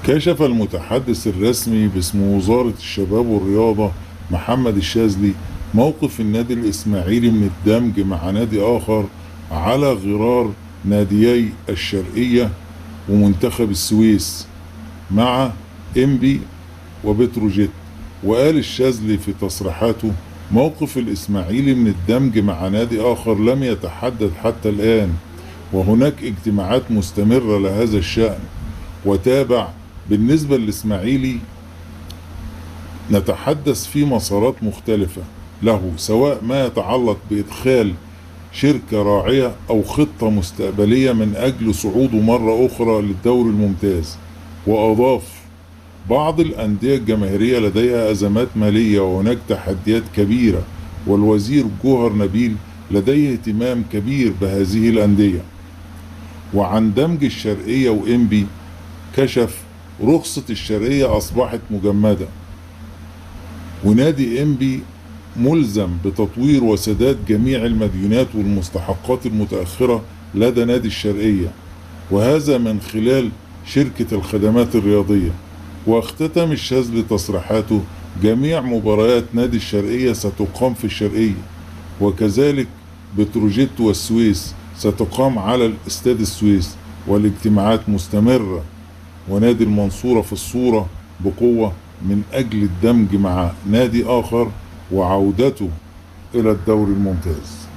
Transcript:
كشف المتحدث الرسمي باسم وزارة الشباب والرياضة محمد الشاذلي موقف النادي الإسماعيلي من الدمج مع نادي آخر على غرار ناديي الشرقية ومنتخب السويس مع إنبي وبتروجيت. وقال الشاذلي في تصريحاته: موقف الإسماعيلي من الدمج مع نادي آخر لم يتحدد حتى الآن، وهناك اجتماعات مستمرة لهذا الشأن. وتابع: بالنسبة للإسماعيلي نتحدث في مسارات مختلفة له، سواء ما يتعلق بإدخال شركة راعية أو خطة مستقبلية من أجل صعوده مرة أخرى للدوري الممتاز. وأضاف: بعض الأندية الجماهيرية لديها أزمات مالية وهناك تحديات كبيرة، والوزير جوهر نبيل لديه اهتمام كبير بهذه الأندية. وعن دمج الشرقية وإنبي كشف: رخصة الشرقية أصبحت مجمدة، ونادي إنبي ملزم بتطوير وسداد جميع المديونات والمستحقات المتأخرة لدى نادي الشرقية، وهذا من خلال شركة الخدمات الرياضية. واختتم الشاذلي تصريحاته: جميع مباريات نادي الشرقية ستقام في الشرقية، وكذلك بتروجيت والسويس ستقام على الاستاد السويس، والاجتماعات مستمرة، ونادي المنصورة في الصورة بقوة من أجل الدمج مع نادي آخر وعودته إلى الدوري الممتاز.